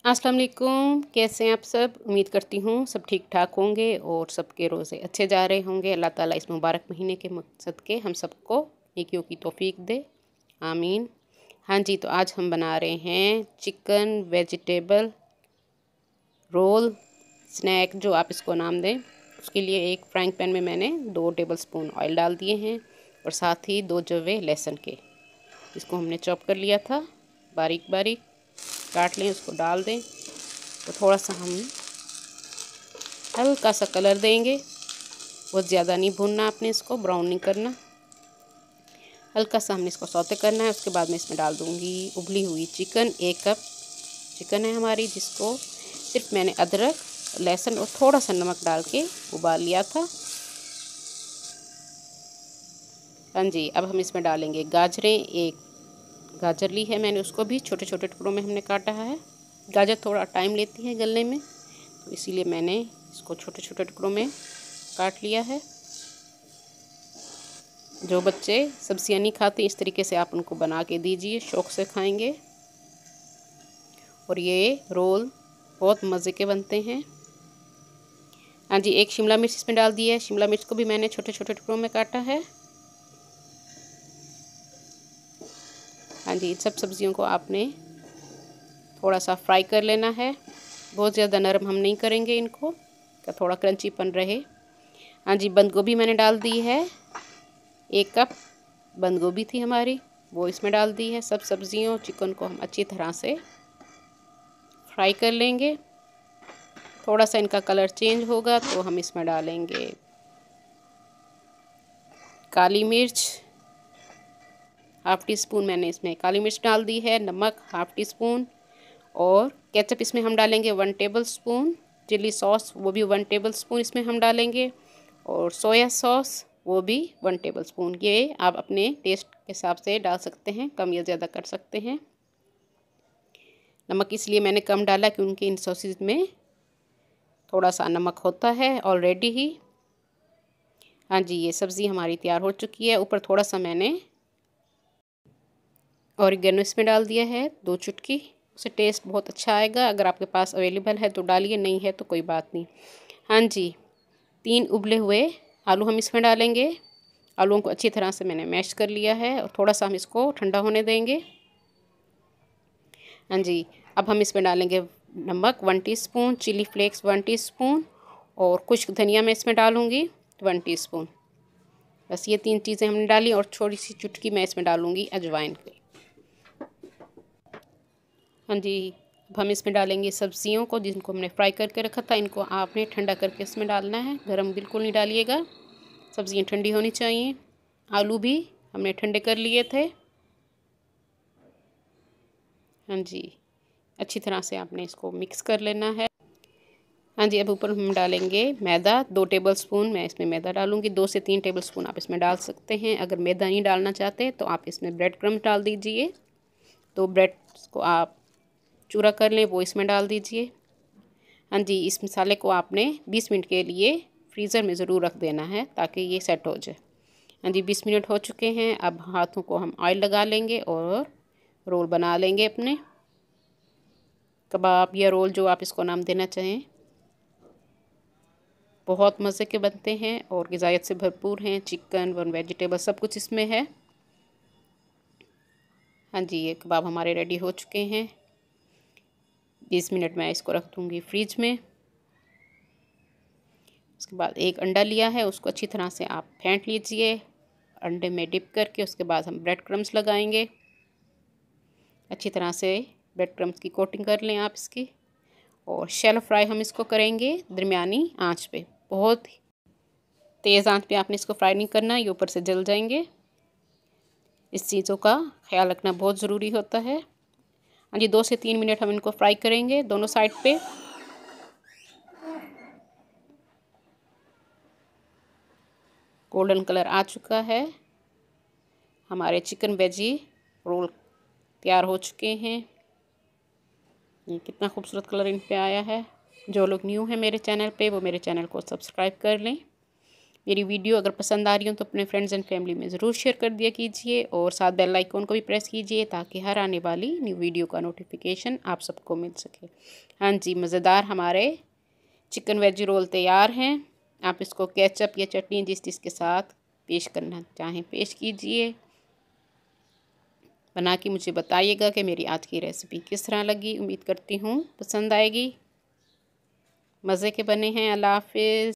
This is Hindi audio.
अस्सलाम वालेकुम। कैसे हैं आप सब? उम्मीद करती हूँ सब ठीक ठाक होंगे और सबके रोज़े अच्छे जा रहे होंगे। अल्लाह ताला इस मुबारक महीने के मकसद के हम सबको नेकियों की तौफीक दे, आमीन। हाँ जी, तो आज हम बना रहे हैं चिकन वेजिटेबल रोल स्नैक, जो आप इसको नाम दें। उसके लिए एक फ्राइंग पैन में मैंने 2 टेबलस्पून ऑयल डाल दिए हैं और साथ ही 2 जवे लहसुन के, इसको हमने चॉप कर लिया था, बारीक बारीक काट लें। उसको डाल दें तो थोड़ा सा हम हल्का सा कलर देंगे, बहुत ज़्यादा नहीं भूनना आपने, इसको ब्राउन नहीं करना, हल्का सा हमने इसको सौते करना है। उसके बाद मैं इसमें डाल दूँगी उबली हुई चिकन। 1 कप चिकन है हमारी, जिसको सिर्फ मैंने अदरक, लहसुन और थोड़ा सा नमक डाल के उबाल लिया था। हाँ जी, अब हम इसमें डालेंगे गाजरें। 1 गाजर ली है मैंने, उसको भी छोटे छोटे टुकड़ों में हमने काटा है। गाजर थोड़ा टाइम लेती है गलने में, तो इसीलिए मैंने इसको छोटे छोटे टुकड़ों में काट लिया है। जो बच्चे सब्जियां नहीं खाते, इस तरीके से आप उनको बना के दीजिए, शौक़ से खाएंगे। और ये रोल बहुत मज़े के बनते हैं। हाँ जी, 1 शिमला मिर्च इसमें डाल दी है। शिमला मिर्च को भी मैंने छोटे छोटे टुकड़ों में काटा है। हाँ जी, इन सब सब्जियों को आपने थोड़ा सा फ्राई कर लेना है, बहुत ज़्यादा नरम हम नहीं करेंगे इनको, का थोड़ा क्रंचीपन रहे। हाँ जी, बंद गोभी मैंने डाल दी है। 1 कप बंद गोभी थी हमारी, वो इसमें डाल दी है। सब सब्जियों चिकन को हम अच्छी तरह से फ्राई कर लेंगे। थोड़ा सा इनका कलर चेंज होगा तो हम इसमें डालेंगे काली मिर्च, ½ टी स्पून मैंने इसमें काली मिर्च डाल दी है। नमक ½ टी स्पून, और केचप इसमें हम डालेंगे 1 टेबल स्पून। चिली सॉस वो भी 1 टेबल स्पून इसमें हम डालेंगे, और सोया सॉस वो भी 1 टेबल स्पून। ये आप अपने टेस्ट के हिसाब से डाल सकते हैं, कम या ज़्यादा कर सकते हैं। नमक इसलिए मैंने कम डाला क्योंकि इन सॉसेज में थोड़ा सा नमक होता है ऑलरेडी ही। हाँ जी, ये सब्ज़ी हमारी तैयार हो चुकी है। ऊपर थोड़ा सा मैंने ऑरिगेनो इसमें डाल दिया है, 2 चुटकी, उससे टेस्ट बहुत अच्छा आएगा। अगर आपके पास अवेलेबल है तो डालिए, नहीं है तो कोई बात नहीं। हाँ जी, 3 उबले हुए आलू हम इसमें डालेंगे। आलूओं को अच्छी तरह से मैंने मैश कर लिया है और थोड़ा सा हम इसको ठंडा होने देंगे। हाँ जी, अब हम इसमें डालेंगे नमक 1 टीस्पून, चिली फ्लेक्स 1 टीस्पून, और खुश्क धनिया मैं इसमें डालूँगी 1 टीस्पून। बस ये 3 चीज़ें हमने डाली, और थोड़ी सी चुटकी मैं इसमें डालूँगी अजवाइन की। हाँ जी, अब हम इसमें डालेंगे सब्जियों को, जिनको हमने फ्राई करके रखा था। इनको आपने ठंडा करके इसमें डालना है, गरम बिल्कुल नहीं डालिएगा। सब्जियां ठंडी होनी चाहिए। आलू भी हमने ठंडे कर लिए थे। हाँ जी, अच्छी तरह से आपने इसको मिक्स कर लेना है। हाँ जी, अब ऊपर हम डालेंगे मैदा। 2 टेबलस्पून मैं इसमें मैदा डालूँगी। 2 से 3 टेबलस्पून आप इसमें डाल सकते हैं। अगर मैदा नहीं डालना चाहते तो आप इसमें ब्रेड क्रम्स डाल दीजिए। तो ब्रेड को आप चूरा कर लें, वो इसमें डाल दीजिए। हाँ जी, इस मसाले को आपने 20 मिनट के लिए फ्रीज़र में ज़रूर रख देना है ताकि ये सेट हो जाए। हाँ जी, 20 मिनट हो चुके हैं। अब हाथों को हम ऑयल लगा लेंगे और रोल बना लेंगे अपने, कबाब या रोल जो आप इसको नाम देना चाहें। बहुत मज़े के बनते हैं और ग़िज़ायत से भरपूर हैं। चिकन वन वेजिटेबल सब कुछ इसमें है। हाँ जी, ये कबाब हमारे रेडी हो चुके हैं। 20 मिनट मैं इसको रख दूँगी फ्रिज में। उसके बाद 1 अंडा लिया है, उसको अच्छी तरह से आप फेंट लीजिए अंडे में डिप करके। उसके बाद हम ब्रेड क्रम्स लगाएंगे, अच्छी तरह से ब्रेड क्रम्स की कोटिंग कर लें आप इसकी। और शैलो फ्राई हम इसको करेंगे दरमियानी आंच पे, बहुत तेज़ आंच पे आपने इसको फ्राई नहीं करना, ये ऊपर से जल जाएंगे। इस चीज़ों का ख्याल रखना बहुत ज़रूरी होता है। हाँ जी, 2 से 3 मिनट हम इनको फ्राई करेंगे दोनों साइड पे। गोल्डन कलर आ चुका है, हमारे चिकन वेजी रोल तैयार हो चुके हैं। ये कितना खूबसूरत कलर इन पे आया है। जो लोग न्यू हैं मेरे चैनल पे, वो मेरे चैनल को सब्सक्राइब कर लें मेरी वीडियो अगर पसंद आ रही हो तो अपने फ्रेंड्स एंड फैमिली में ज़रूर शेयर कर दिया कीजिए और साथ बेल आइकॉन को भी प्रेस कीजिए ताकि हर आने वाली न्यू वीडियो का नोटिफिकेशन आप सबको मिल सके। हाँ जी, मज़ेदार हमारे चिकन वेज रोल तैयार हैं। आप इसको केचप या चटनी जिस जिसके साथ पेश करना चाहें पेश कीजिए। बना के मुझे बताइएगा कि मेरी आज की रेसिपी किस तरह लगी। उम्मीद करती हूँ पसंद आएगी। मज़े के बने हैं। अल्लाह हाफ़िज़।